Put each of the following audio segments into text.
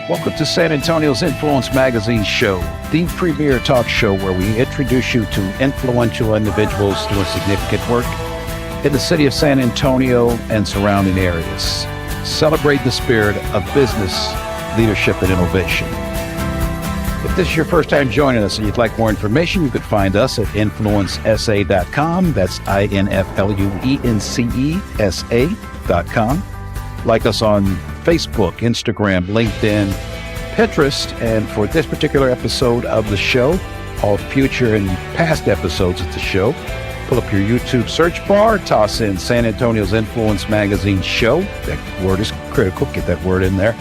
Welcome to San Antonio's Influence Magazine show, the premier talk show where we introduce you to influential individuals doing significant work in the city of San Antonio and surrounding areas. Celebrate the spirit of business, leadership, and innovation. If this is your first time joining us and you'd like more information, you could find us at influencesa.com. That's influencesa.com. Like us on Facebook, Instagram, LinkedIn, Pinterest, and for this particular episode of the show, all future and past episodes of the show, pull up your YouTube search bar, toss in San Antonio's Influence Magazine show. That word is critical. Get that word in there.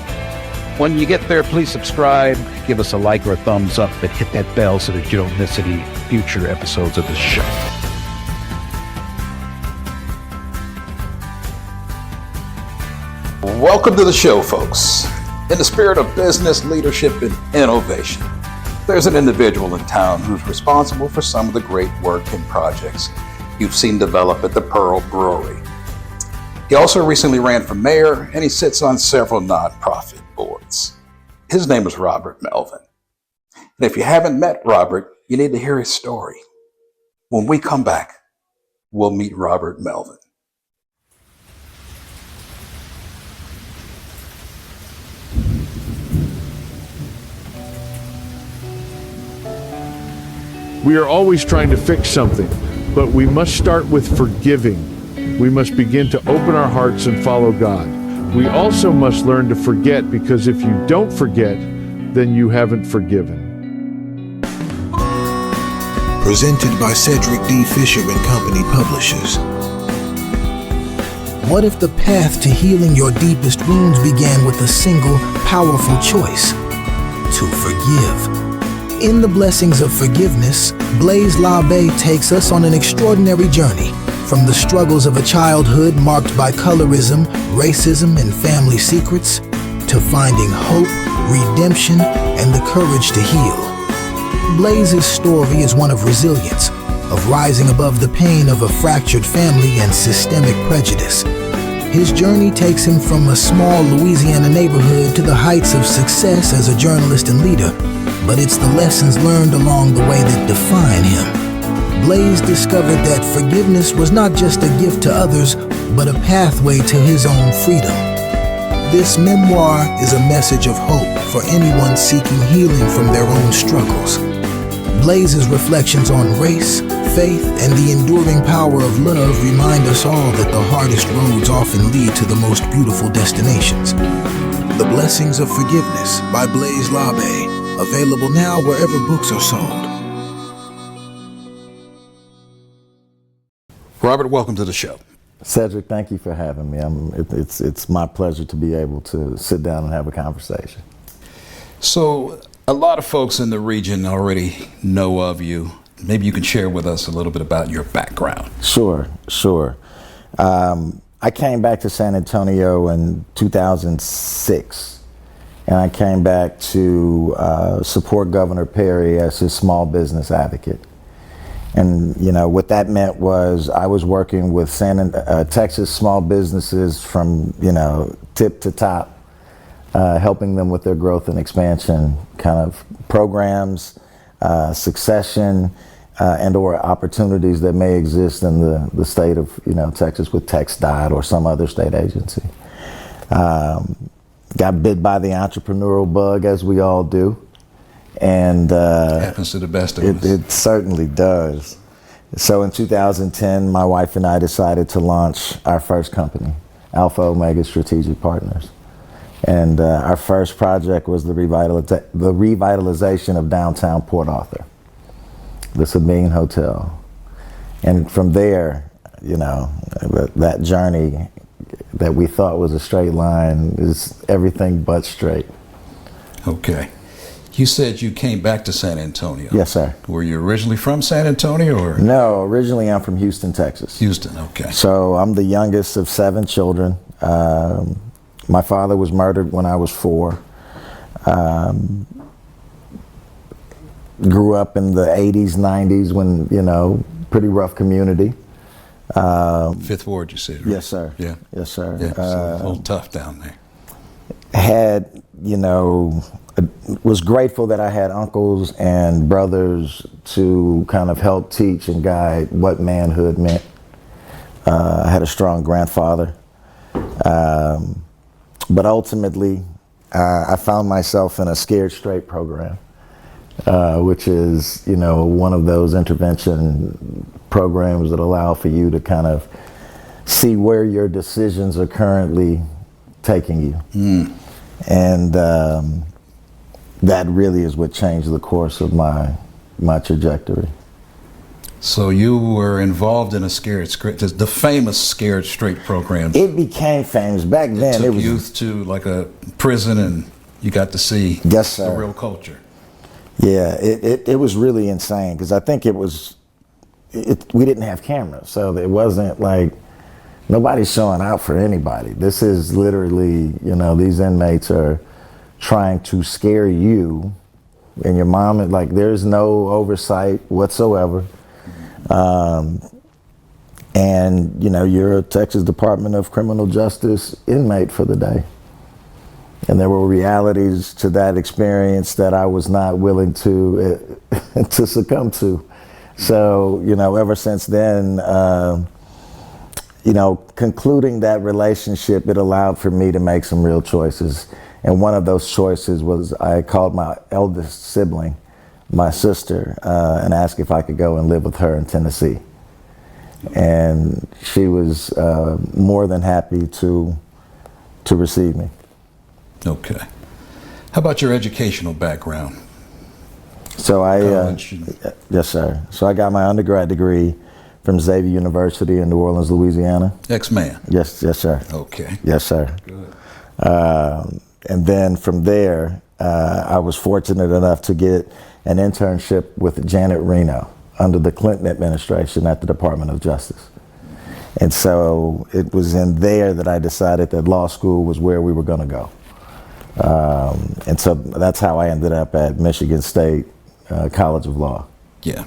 When you get there, please subscribe, give us a like or a thumbs up, and hit that bell so that you don't miss any future episodes of the show. Welcome to the show, folks. In the spirit of business, leadership, and innovation, there's an individual in town who's responsible for some of the great work and projects you've seen develop at the Pearl Brewery. He also recently ran for mayor, and he sits on several nonprofit boards. His name is Robert Melvin. And if you haven't met Robert, you need to hear his story. When we come back, we'll meet Robert Melvin. We are always trying to fix something, but we must start with forgiving. We must begin to open our hearts and follow God. We also must learn to forget, because if you don't forget, then you haven't forgiven. Presented by Cedric Fisher and Company Publishers. What if the path to healing your deepest wounds began with a single, powerful choice? To forgive. In the blessings of forgiveness, Blaise Labbé takes us on an extraordinary journey from the struggles of a childhood marked by colorism, racism, and family secrets, to finding hope, redemption, and the courage to heal. Blaise's story is one of resilience, of rising above the pain of a fractured family and systemic prejudice. His journey takes him from a small Louisiana neighborhood to the heights of success as a journalist and leader, but it's the lessons learned along the way that define him. Blaise discovered that forgiveness was not just a gift to others, but a pathway to his own freedom. This memoir is a message of hope for anyone seeking healing from their own struggles. Blaise's reflections on race, faith, and the enduring power of love remind us all that the hardest roads often lead to the most beautiful destinations. The Blessings of Forgiveness by Blaise Labbé, available now wherever books are sold. Robert, welcome to the show. Cedric, thank you for having me. It's my pleasure to be able to sit down and have a conversation. So, a lot of folks in the region already know of you. Maybe you can share with us a little bit about your background. Sure. I came back to San Antonio in 2006, and I came back to support Governor Perry as his small business advocate. And what that meant was I was working with Texas small businesses from tip to top, helping them with their growth and expansion kind of programs, succession, and or opportunities that may exist in the state of Texas with TxDOT or some other state agency. Got bit by the entrepreneurial bug, as we all do. And happens to the best of us. It certainly does. So in 2010, my wife and I decided to launch our first company, Alpha Omega Strategic Partners. And our first project was the revitalization of downtown Port Arthur, the Sabine Hotel. And from there, that journey that we thought was a straight line is everything but straight. Okay. You said you came back to San Antonio. Yes, sir. Were you originally from San Antonio or? No, originally I'm from Houston, Texas. Houston, okay. So I'm the youngest of 7 children. My father was murdered when I was 4. Grew up in the 80s, 90s when, pretty rough community. Fifth Ward, you said, right? Yes, sir. Yeah. Yes, sir. Yeah, so a little tough down there. had, was grateful that I had uncles and brothers to kind of help teach and guide what manhood meant. I had a strong grandfather. But ultimately, I found myself in a Scared Straight program, which is, one of those intervention programs that allow for you to kind of see where your decisions are currently taking you. And that really is what changed the course of my trajectory. So you were involved in a Scared Straight, the famous Scared Straight program. It became famous back then. It took youth to like a prison, and you got to see Yes, sir. the real culture. Yeah, it was really insane because I think we didn't have cameras, so it wasn't like nobody's showing out for anybody. This is literally, these inmates are trying to scare you, and your mom, like, there's no oversight whatsoever. And you're a Texas Department of Criminal Justice inmate for the day. And there were realities to that experience that I was not willing to to succumb to. So, ever since then, concluding that relationship, it allowed for me to make some real choices. And one of those choices was I called my eldest sibling, my sister, and asked if I could go and live with her in Tennessee. And she was more than happy to receive me. Okay. How about your educational background? So yes, sir. So I got my undergrad degree from Xavier University in New Orleans, Louisiana. Ex-man? Yes, sir. Okay. Yes, sir. Good. And then from there, I was fortunate enough to get an internship with Janet Reno under the Clinton administration at the Department of Justice. And so it was in there that I decided that law school was where we were going to go. And so that's how I ended up at Michigan State College of Law. Yeah.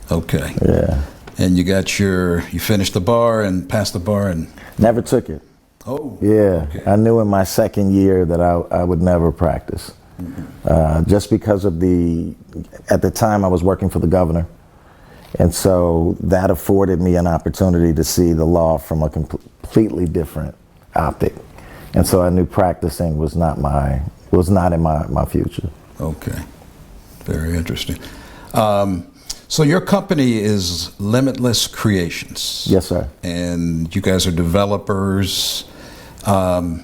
Okay. Yeah. And you finished the bar and passed the bar and... Never took it. Oh. Yeah. Okay. I knew in my second year that I would never practice. Just because of at the time I was working for the governor. And so that afforded me an opportunity to see the law from a completely different optic. And so I knew practicing was not in my future. Okay. Very interesting. So your company is Limitless Creations. Yes, sir. And you guys are developers, and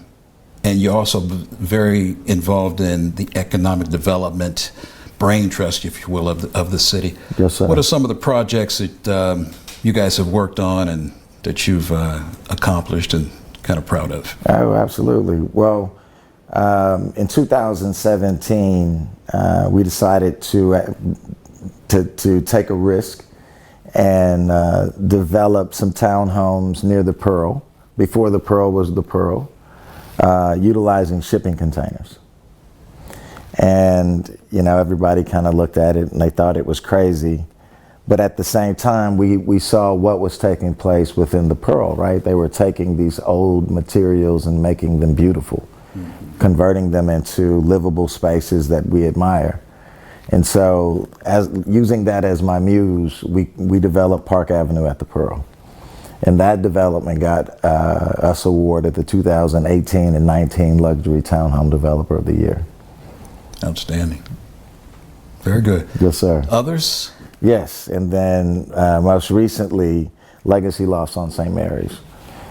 you're also very involved in the economic development brain trust, if you will, of the city. Yes, sir. What are some of the projects that you guys have worked on and that you've accomplished and kind of proud of? Oh, absolutely. Well, in 2017, we decided to take a risk and develop some townhomes near the Pearl, before the Pearl was the Pearl, utilizing shipping containers. And, everybody kind of looked at it and they thought it was crazy. But at the same time, we saw what was taking place within the Pearl, right? They were taking these old materials and making them beautiful, converting them into livable spaces that we admire. And so, using that as my muse, we developed Park Avenue at the Pearl. And that development got us awarded the 2018 and 19 Luxury Townhome Developer of the Year. Outstanding. Very good. Yes, sir. Others? Yes, and then most recently, Legacy Lofts on St. Mary's.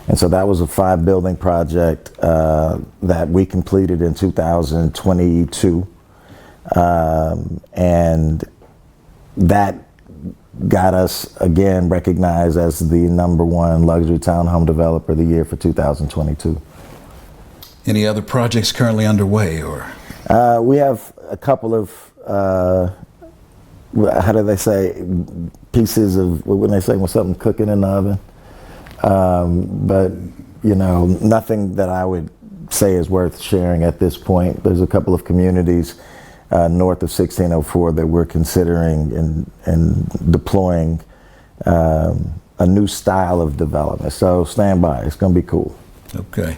And so that was a 5-building project that we completed in 2022. And that got us, again, recognized as the #1 Luxury Townhome Developer of the Year for 2022. Any other projects currently underway, or? We have a couple of, how do they say, pieces of, when they say when something cooking in the oven. But, nothing that I would say is worth sharing at this point. There's a couple of communities north of 1604 that we're considering and deploying a new style of development. So stand by, it's gonna be cool. Okay.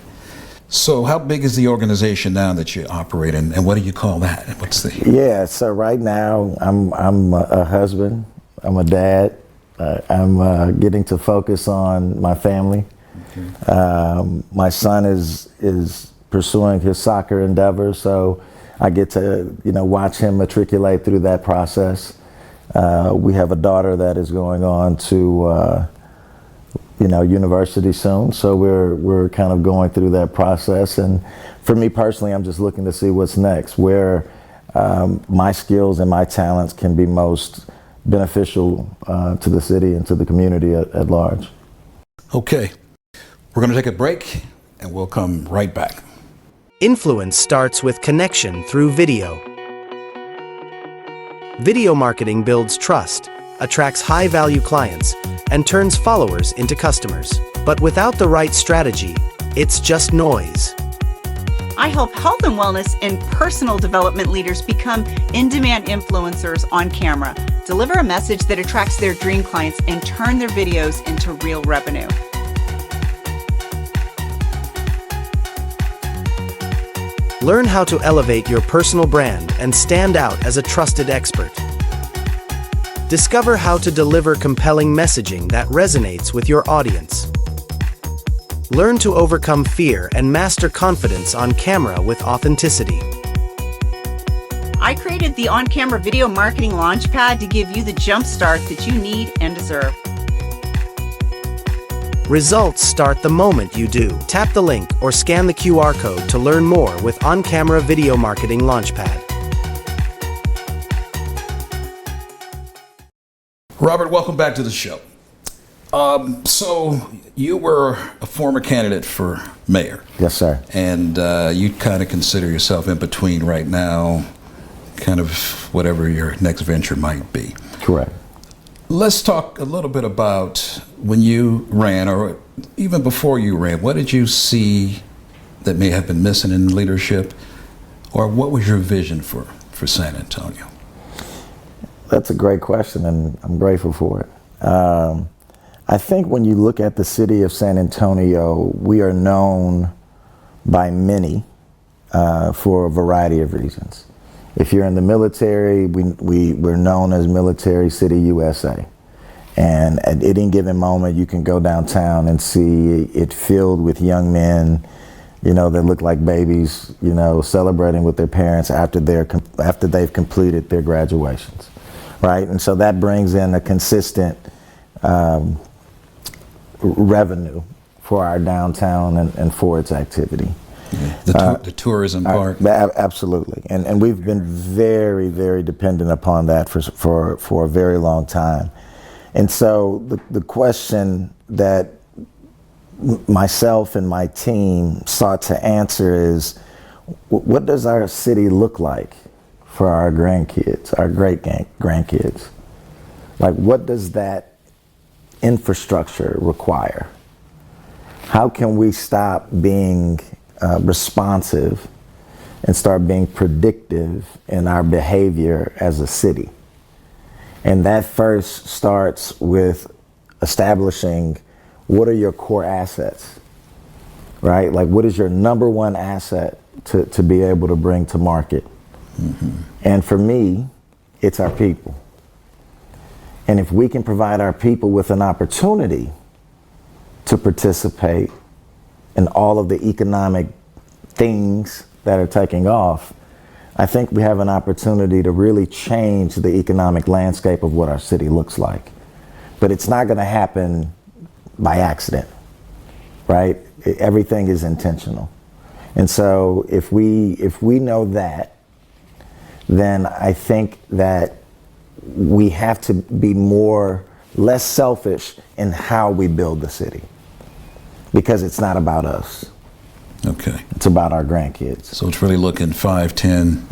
So how big is the organization now that you operate in, and what do you call that? What's the... Yeah, so right now I'm a husband, I'm a dad, I'm getting to focus on my family. Okay. My son is pursuing his soccer endeavor, so I get to watch him matriculate through that process. We have a daughter that is going on to university soon, so we're kind of going through that process. And for me personally, I'm just looking to see what's next, where my skills and my talents can be most beneficial to the city and to the community at large. Okay, we're going to take a break and we'll come right back. Influence starts with connection through video. Video marketing builds trust, attracts high-value clients, and turns followers into customers. But without the right strategy, it's just noise. I help health and wellness and personal development leaders become in-demand influencers on camera, deliver a message that attracts their dream clients, and turn their videos into real revenue. Learn how to elevate your personal brand and stand out as a trusted expert. Discover how to deliver compelling messaging that resonates with your audience. Learn to overcome fear and master confidence on camera with authenticity. I created the on-camera video marketing launchpad to give you the jump start that you need and deserve. Results start the moment you do. Tap the link or scan the QR code to learn more with On-Camera Video Marketing Launchpad. Robert, welcome back to the show. So you were a former candidate for mayor. Yes, sir. And you kind of consider yourself in between right now, kind of whatever your next venture might be. Correct. Let's talk a little bit about when you ran, or even before you ran. What did you see that may have been missing in leadership, or what was your vision for San Antonio? That's a great question, and I'm grateful for it. I think when you look at the city of San Antonio, we are known by many for a variety of reasons. If you're in the military, we're known as Military City USA. And at any given moment, you can go downtown and see it filled with young men, that look like babies, celebrating with their parents after they've completed their graduations, right? And so that brings in a consistent revenue for our downtown and for its activity. Yeah. The tourism part. Absolutely, and we've been very, very dependent upon that for a very long time. And so the question that myself and my team sought to answer is, what does our city look like for our grandkids, our great grandkids? Like, what does that infrastructure require? How can we stop being responsive and start being predictive in our behavior as a city? And that first starts with establishing what are your core assets, right? Like, what is your number one asset to be able to bring to market? Mm-hmm. And for me, it's our people. And if we can provide our people with an opportunity to participate in all of the economic things that are taking off, I think we have an opportunity to really change the economic landscape of what our city looks like. But it's not going to happen by accident, right? Everything is intentional. And so if we know that, then I think that we have to be less selfish in how we build the city, because it's not about us. Okay. It's about our grandkids. So it's really looking 5, 10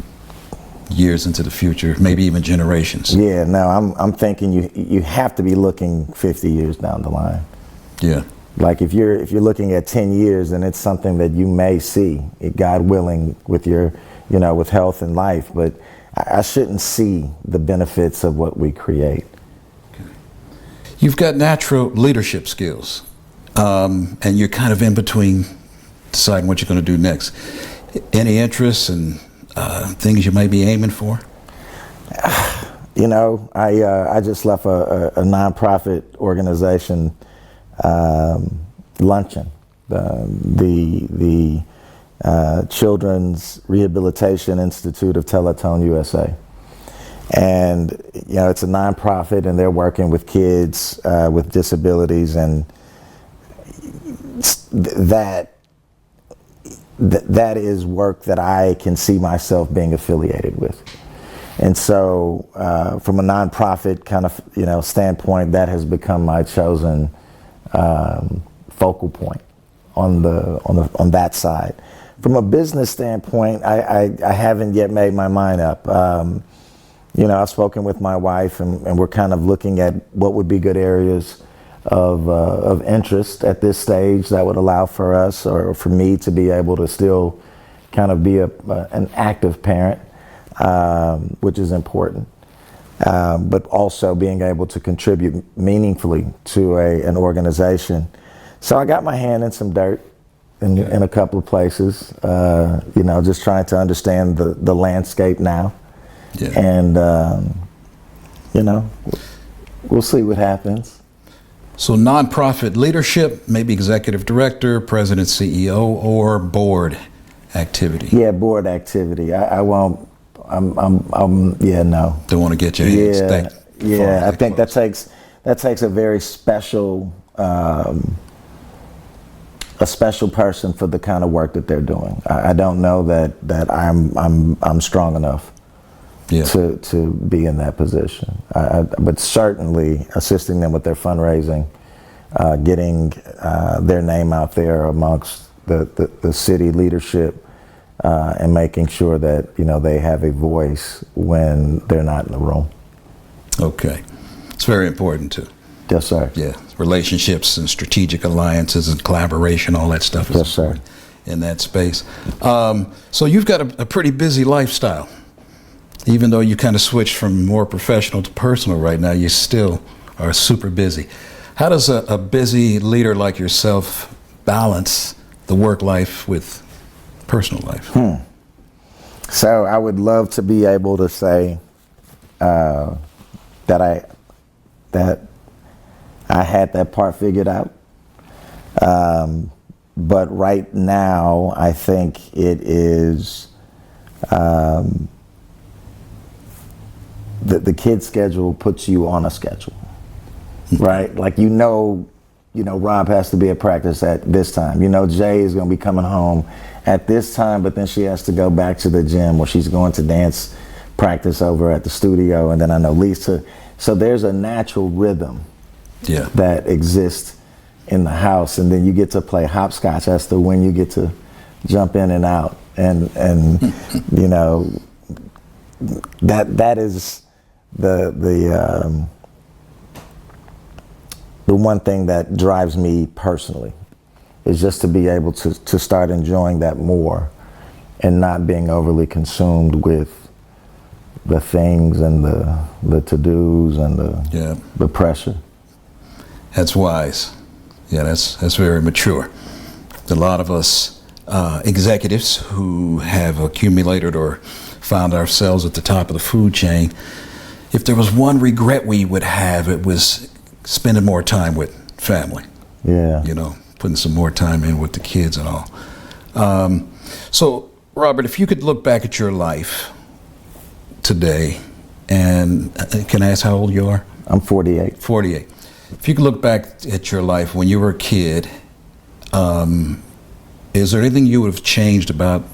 years into the future, maybe even generations. Yeah, no, I'm thinking you have to be looking 50 years down the line. Yeah. Like if you're looking at 10 years, and it's something that you may see, God willing, with your, with health and life, but I shouldn't see the benefits of what we create. Okay. You've got natural leadership skills, and you're kind of in between deciding what you're going to do next. Any interests and things you may be aiming for? You know, I just left a nonprofit organization luncheon, the Children's Rehabilitation Institute of Teletone USA. And, you know, it's a nonprofit, and they're working with kids with disabilities, and that is work that I can see myself being affiliated with. And so from a nonprofit kind of, you know, standpoint, that has become my chosen focal point on that side. From a business standpoint, I haven't yet made my mind up. You know, I've spoken with my wife, and we're kind of looking at what would be good areas of interest at this stage that would allow for us, or for me, to be able to still kind of be an active parent, which is important, but also being able to contribute meaningfully to an organization. So I got my hand in some dirt in a couple of places, you know, just trying to understand the landscape now. Yeah. And, you know, we'll see what happens. So nonprofit leadership, maybe executive director, president, CEO, or board activity? Yeah, board activity. I won't, yeah, no. Don't want to get your hands stacked. Yeah, I think that takes a very special, a special person for the kind of work that they're doing. I don't know that I'm strong enough. Yeah. To be in that position, but certainly assisting them with their fundraising, getting their name out there amongst the city leadership, and making sure that, you know, they have a voice when they're not in the room. Okay, it's very important too. Yes, sir. Yeah, relationships and strategic alliances and collaboration, all that stuff is important in that space. So you've got a pretty busy lifestyle. Even though you kind of switched from more professional to personal right now, you still are super busy. How does a busy leader like yourself balance the work life with personal life? So I would love to be able to say that I had that part figured out. But right now, I think it is the kid schedule puts you on a schedule, right? Like, you know, Rob has to be at practice at this time. You know, Jay is going to be coming home at this time, but then she has to go back to the gym, or she's going to dance practice over at the studio. And then I know Lisa. So there's a natural rhythm that exists in the house. And then you get to play hopscotch as to when you get to jump in and out. And you know, that is the one thing that drives me personally, is just to be able to start enjoying that more, and not being overly consumed with the things and the to-dos and the pressure. That's wise. Yeah, that's very mature. A lot of us executives who have accumulated or found ourselves at the top of the food chain, if there was one regret we would have, it was spending more time with family. Yeah. You know, putting some more time in with the kids and all. So, Robert, if you could look back at your life today, and can I ask how old you are? I'm 48. 48. If you could look back at your life when you were a kid, is there anything you would have changed about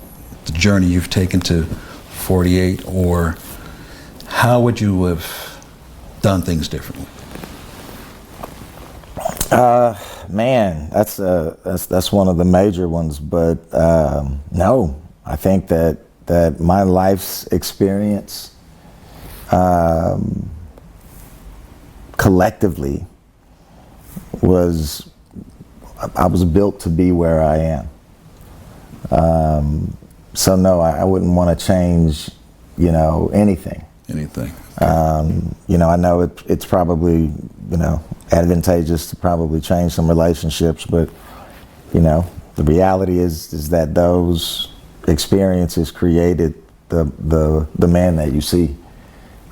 the journey you've taken to 48, or how would you have done things differently? Man, that's one of the major ones. But no, I think that my life's experience collectively I was built to be where I am. So no, I wouldn't want to change, you know, anything. Anything. You know, I know it's probably, you know, advantageous to probably change some relationships, but, you know, The reality is that those experiences created the man that you see,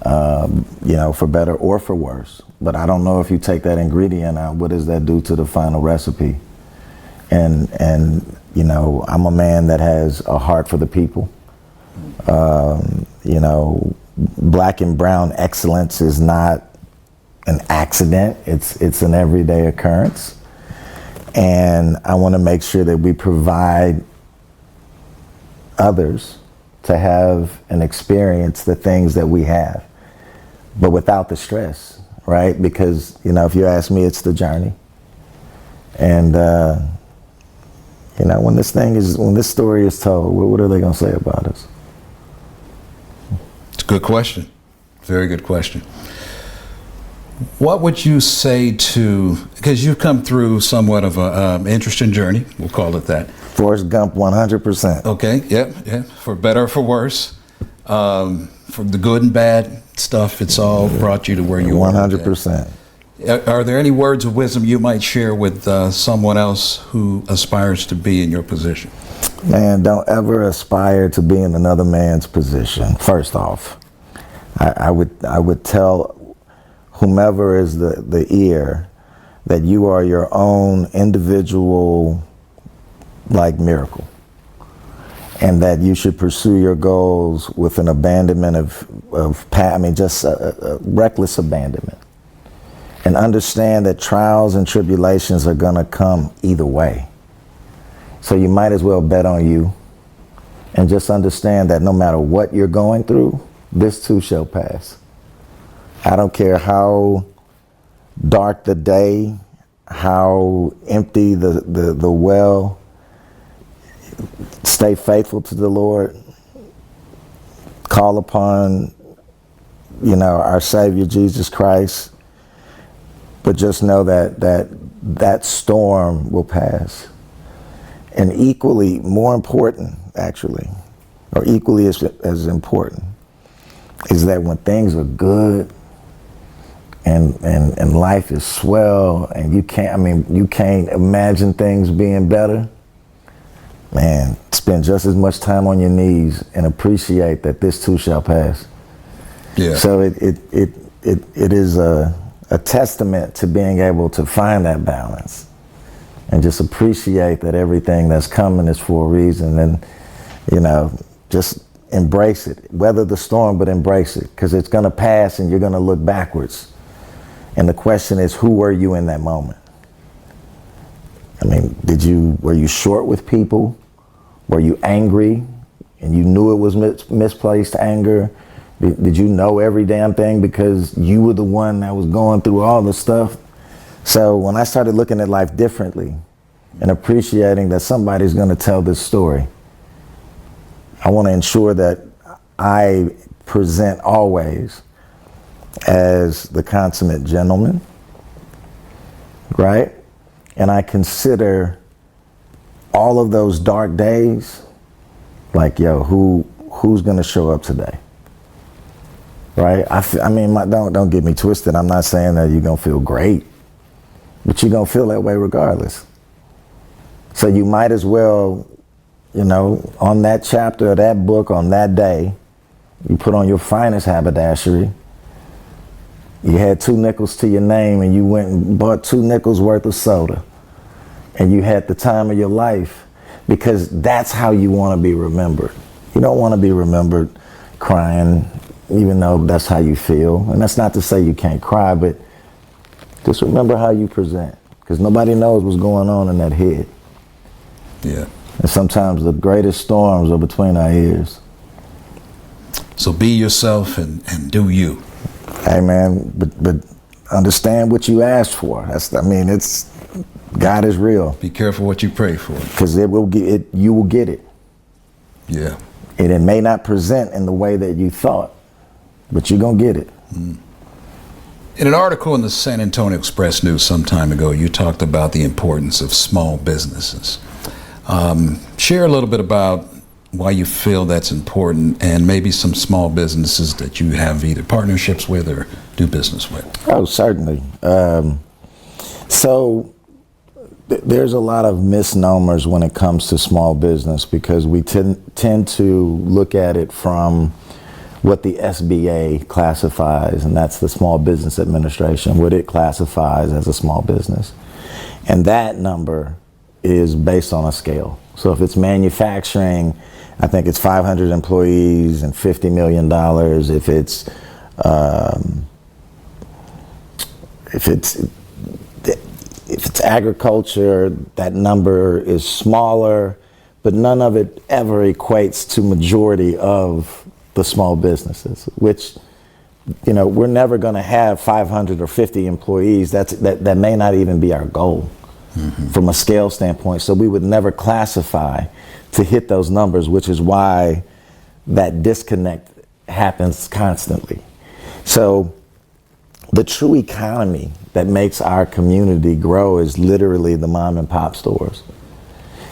for better or for worse. But I don't know if you take that ingredient out, what does that do to the final recipe? And I'm a man that has a heart for the people. Black and brown excellence is not an accident. It's an everyday occurrence. And I want to make sure that we provide others to have and experience the things that we have, but without the stress, right? Because, if you ask me, it's the journey. And, when this story is told, what are they going to say about us? It's a good question. Very good question. What would you say because you've come through somewhat of an interesting journey, we'll call it that. Forrest Gump 100%. Okay, yep. For better or for worse. For the good and bad stuff, it's all brought you to where you are. 100%. Are there any words of wisdom you might share with someone else who aspires to be in your position? Man, don't ever aspire to be in another man's position. First off, I would tell whomever is the ear that you are your own individual miracle, and that you should pursue your goals with an abandonment just a reckless abandonment, and understand that trials and tribulations are going to come either way. So you might as well bet on you, and just understand that no matter what you're going through, this too shall pass. I don't care how dark the day, how empty the well. Stay faithful to the Lord. Call upon, our Savior Jesus Christ. But just know that storm will pass. And equally more important, actually, or equally as important, is that when things are good and life is swell and you can't imagine things being better, man, spend just as much time on your knees and appreciate that this too shall pass. Yeah. So it is a testament to being able to find that balance and just appreciate that everything that's coming is for a reason, and just embrace it. Weather the storm, but embrace it, because it's going to pass and you're going to look backwards. And the question is, who were you in that moment? Were you short with people? Were you angry and you knew it was misplaced anger? Did you know every damn thing because you were the one that was going through all the stuff? So when I started looking at life differently and appreciating that somebody's going to tell this story, I want to ensure that I present always as the consummate gentleman, right? And I consider all of those dark days who's going to show up today? Right? Don't get me twisted. I'm not saying that you're going to feel great, but you're going to feel that way regardless. So you might as well, on that chapter of that book, on that day, you put on your finest haberdashery. You had 2 nickels to your name and you went and bought 2 nickels worth of soda. And you had the time of your life, because that's how you want to be remembered. You don't want to be remembered crying, even though that's how you feel. And that's not to say you can't cry, but just remember how you present, because nobody knows what's going on in that head. Yeah. And sometimes the greatest storms are between our ears. So be yourself and do you. Hey man, but understand what you asked for. It's God is real. Be careful what you pray for, because you will get it. Yeah. And it may not present in the way that you thought, but you're gonna get it. Mm. In an article in the San Antonio Express News some time ago, you talked about the importance of small businesses. Share a little bit about why you feel that's important, and maybe some small businesses that you have either partnerships with or do business with. Oh, certainly. So There's a lot of misnomers when it comes to small business because we tend to look at it from what the SBA classifies, and that's the Small Business Administration, what it classifies as a small business. And that number is based on a scale. So if it's manufacturing, I think it's 500 employees and $50 million. If it's agriculture, that number is smaller, but none of it ever equates to majority of the small businesses, which, you know, we're never going to have 500 or 50 employees. That may not even be our goal from a scale standpoint. So we would never classify to hit those numbers, which is why that disconnect happens constantly. So the true economy that makes our community grow is literally the mom and pop stores.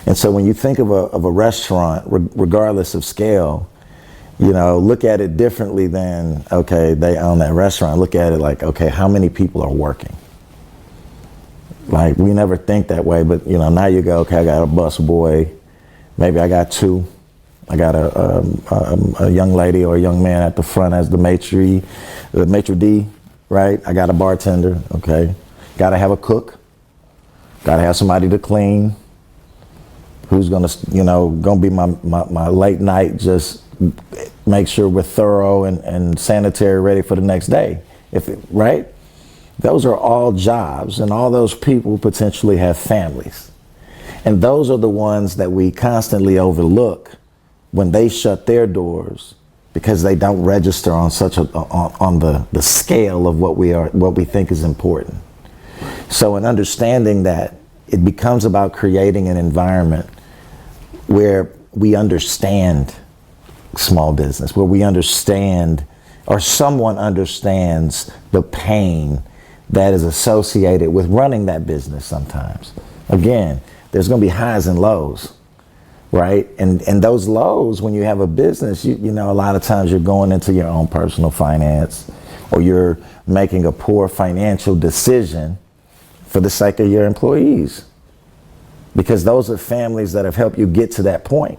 And so when you think of a restaurant, regardless of scale, you know, look at it differently than, okay, they own that restaurant. Look at it like, okay, how many people are working? Like, we never think that way, but, you know, now you go, okay, I got a bus boy, maybe I got two. I got a young lady or a young man at the front as the maitre d', right? I got a bartender, okay. Got to have a cook. Got to have somebody to clean. Who's gonna, you know, gonna be my late night, just make sure we're thorough and sanitary, ready for the next day. Right? Those are all jobs, and all those people potentially have families. And those are the ones that we constantly overlook when they shut their doors because they don't register on on the scale of what we think is important. So in understanding that, it becomes about creating an environment where we understand small business, where we understand, or someone understands, the pain that is associated with running that business sometimes. Again, there's going to be highs and lows, right? And those lows, when you have a business, you know, a lot of times you're going into your own personal finance, or you're making a poor financial decision for the sake of your employees, because those are families that have helped you get to that point.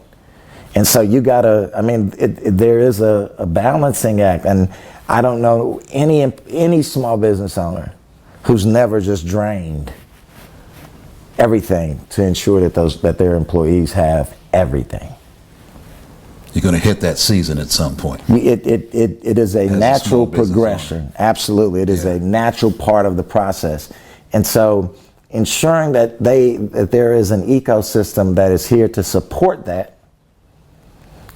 And so you gotta, I mean, there is a balancing act, and I don't know any small business owner who's never just drained everything to ensure that their employees have everything. You're going to hit that season at some point. It is a natural progression. Absolutely, it is a natural part of the process, and so ensuring that there is an ecosystem that is here to support that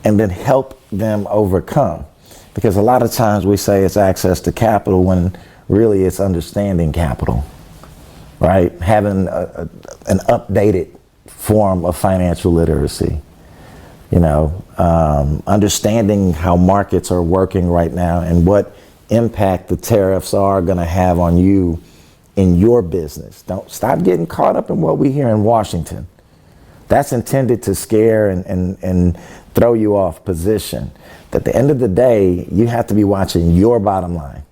and then help them overcome. Because a lot of times we say it's access to capital when really it's understanding capital, right? Having an updated form of financial literacy, you know, understanding how markets are working right now and what impact the tariffs are going to have on you in your business. Don't stop getting caught up in what we hear in Washington. That's intended to scare and throw you off position. At the end of the day, you have to be watching your bottom line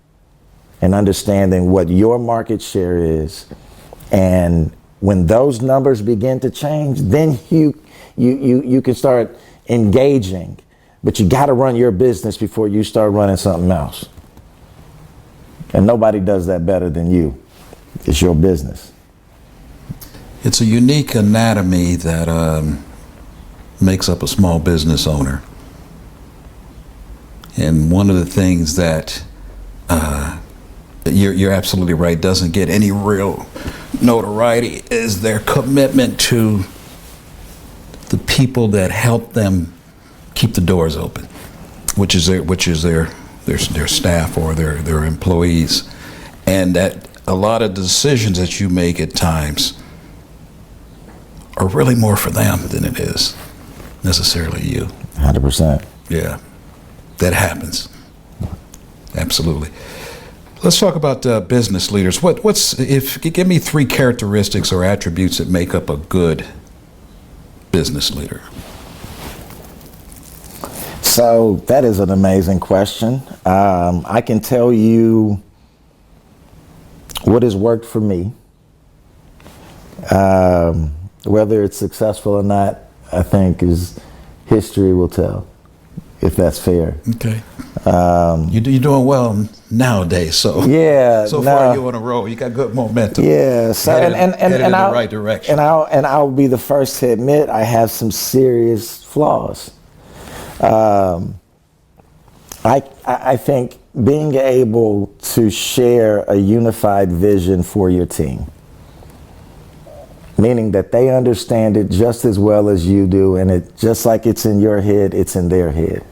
and understanding what your market share is. And when those numbers begin to change, then you can start engaging. But you got to run your business before you start running something else. And nobody does that better than you. It's your business. It's a unique anatomy that makes up a small business owner. And one of the things that you're absolutely right, doesn't get any real notoriety is their commitment to the people that help them keep the doors open, which is their staff or their employees. And that a lot of decisions that you make at times are really more for them than it is necessarily you. 100%. Yeah, that happens. Absolutely. Let's talk about business leaders. Give me 3 characteristics or attributes that make up a good business leader. So that is an amazing question. I can tell you what has worked for me. Whether it's successful or not, I think is history will tell, if that's fair. Okay. You're doing well nowadays, so yeah. So far you're on a roll. You got good momentum. Yeah. So headed in the I'll, right direction. And I'll be the first to admit I have some serious flaws. I think being able to share a unified vision for your team, meaning that they understand it just as well as you do, and it just like it's in your head, it's in their head.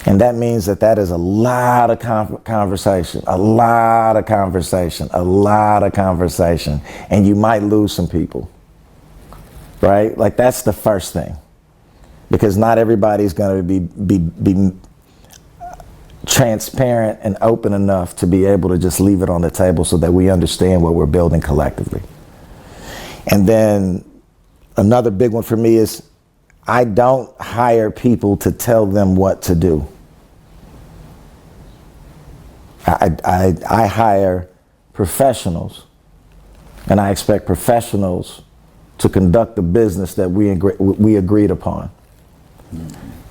And that means that is a lot of conversation, and you might lose some people, right? Like that's the first thing, because not everybody's going to be transparent and open enough to be able to just leave it on the table so that we understand what we're building collectively. And then another big one for me is I don't hire people to tell them what to do. I hire professionals, and I expect professionals to conduct the business that we agreed upon.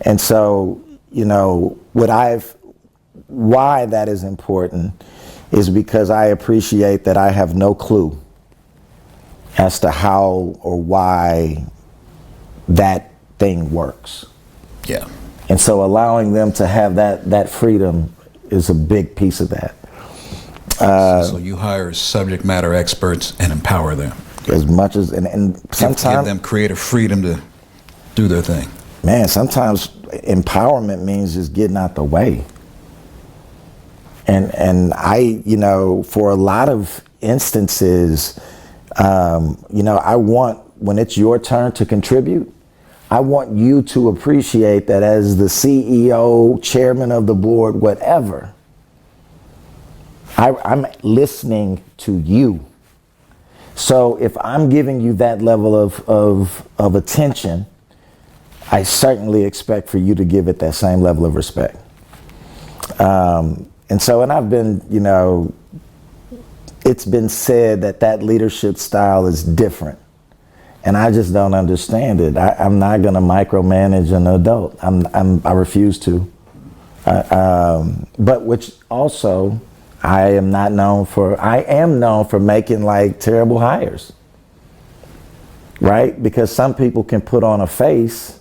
And so, you know, why that is important is because I appreciate that I have no clue as to how or why that thing works. Yeah. And so allowing them to have that freedom is a big piece of that. So you hire subject matter experts and empower them. As much as, and sometimes give them creative freedom to do their thing. Man, sometimes empowerment means just getting out the way. And I, you know, for a lot of instances, you know, I want, when it's your turn to contribute, I want you to appreciate that as the CEO, chairman of the board, whatever, I'm listening to you. So if I'm giving you that level of attention, I certainly expect for you to give it that same level of respect. And I've been, you know, it's been said that leadership style is different. And I just don't understand it. I'm not going to micromanage an adult. I refuse to. But which also, I am known for making like terrible hires. Right? Because some people can put on a face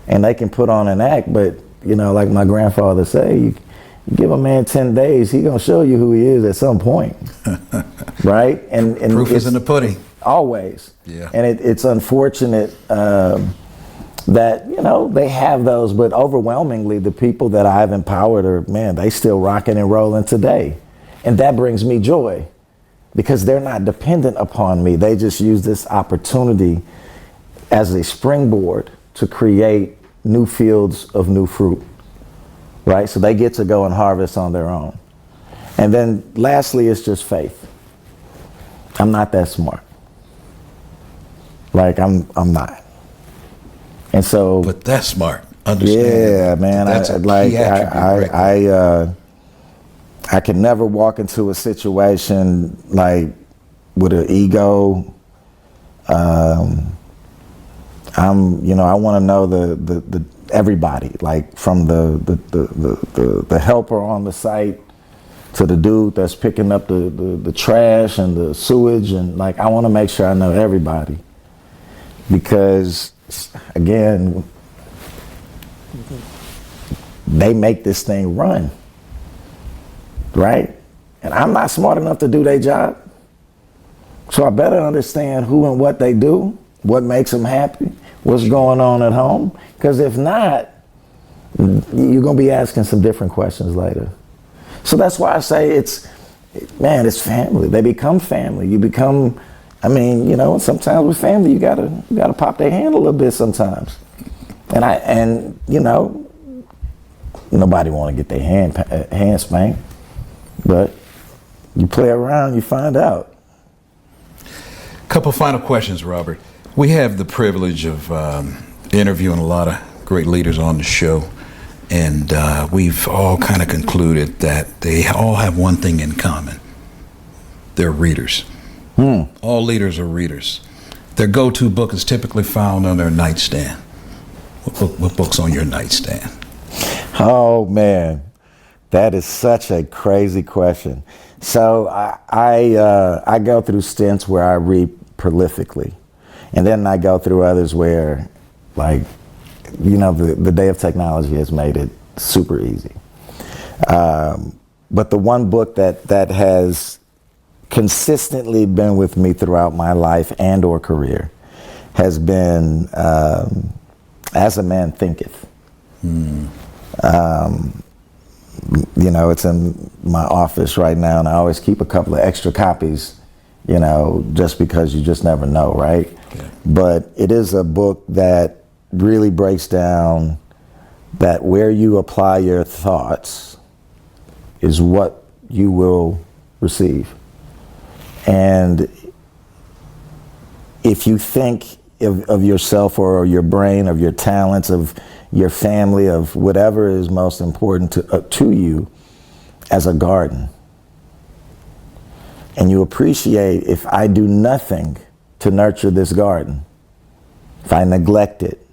and they can put on an act, but you know, like my grandfather say, you give a man 10 days, he gonna show you who he is at some point. Right? And proof is in the pudding. Always. Yeah. And it's unfortunate that, you know, they have those, but overwhelmingly the people that I've empowered are, man, they still rocking and rolling today. And that brings me joy because they're not dependent upon me. They just use this opportunity as a springboard to create new fields of new fruit, right? So they get to go and harvest on their own. And then lastly, it's just faith. I'm not that smart. Like I'm not. And so, but that's smart. Understand. Yeah, man. That's I can never walk into a situation like with an ego. You know, I want to know the everybody, like from the helper on the site to the dude that's picking up the trash and the sewage, and like I want to make sure I know everybody. Because, again, they make this thing run, right? And I'm not smart enough to do their job. So I better understand who and what they do, what makes them happy, what's going on at home. Because if not, you're going to be asking some different questions later. So that's why I say it's family. They become family. You become... I mean, you know, sometimes with family, you gotta pop their hand a little bit sometimes. And you know, nobody want to get their hand spanked, but you play around, you find out. Couple final questions, Robert. We have the privilege of interviewing a lot of great leaders on the show, and we've all kind of concluded that they all have one thing in common. They're readers. All leaders are readers. Their go-to book is typically found on their nightstand. What book's on your nightstand? Oh man, that is such a crazy question. So I go through stints where I read prolifically, and then I go through others where, like, the day of technology has made it super easy. But the one book that has consistently been with me throughout my life and or career has been As a Man Thinketh. It's in my office right now, and I always keep a couple of extra copies, just because you just never know, right? Yeah. But it is a book that really breaks down that where you apply your thoughts is what you will receive. And if you think of yourself or your brain, of your talents, of your family, of whatever is most important to you as a garden, and you appreciate, if I do nothing to nurture this garden, if I neglect it,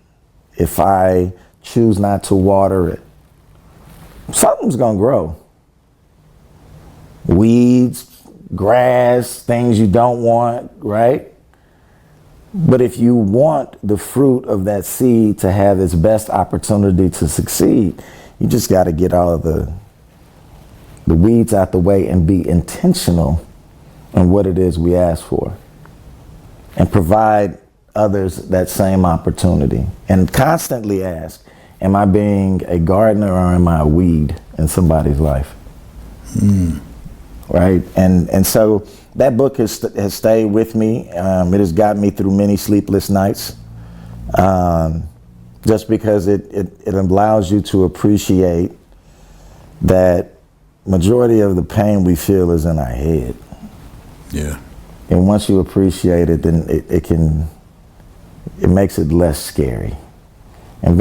if I choose not to water it, something's gonna grow. Weeds, grass, things you don't want, right? But if you want the fruit of that seed to have its best opportunity to succeed, you just got to get all of the weeds out the way and be intentional in what it is we ask for, and provide others that same opportunity, and constantly ask, am I being a gardener or am I a weed in somebody's life? Right? And so that book has stayed with me. It has gotten me through many sleepless nights, just because it allows you to appreciate that majority of the pain we feel is in our head. Yeah. And once you appreciate it, then it makes it less scary. And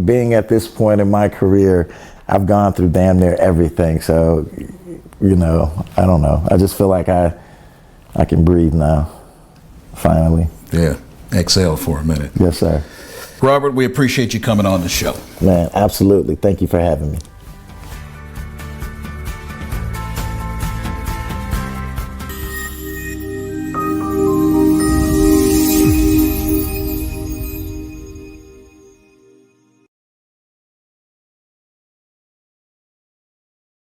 being at this point in my career, I've gone through damn near everything. So, I don't know. I just feel like I can breathe now, finally. Yeah, exhale for a minute. Yes, sir. Robert, we appreciate you coming on the show. Man, absolutely. Thank you for having me.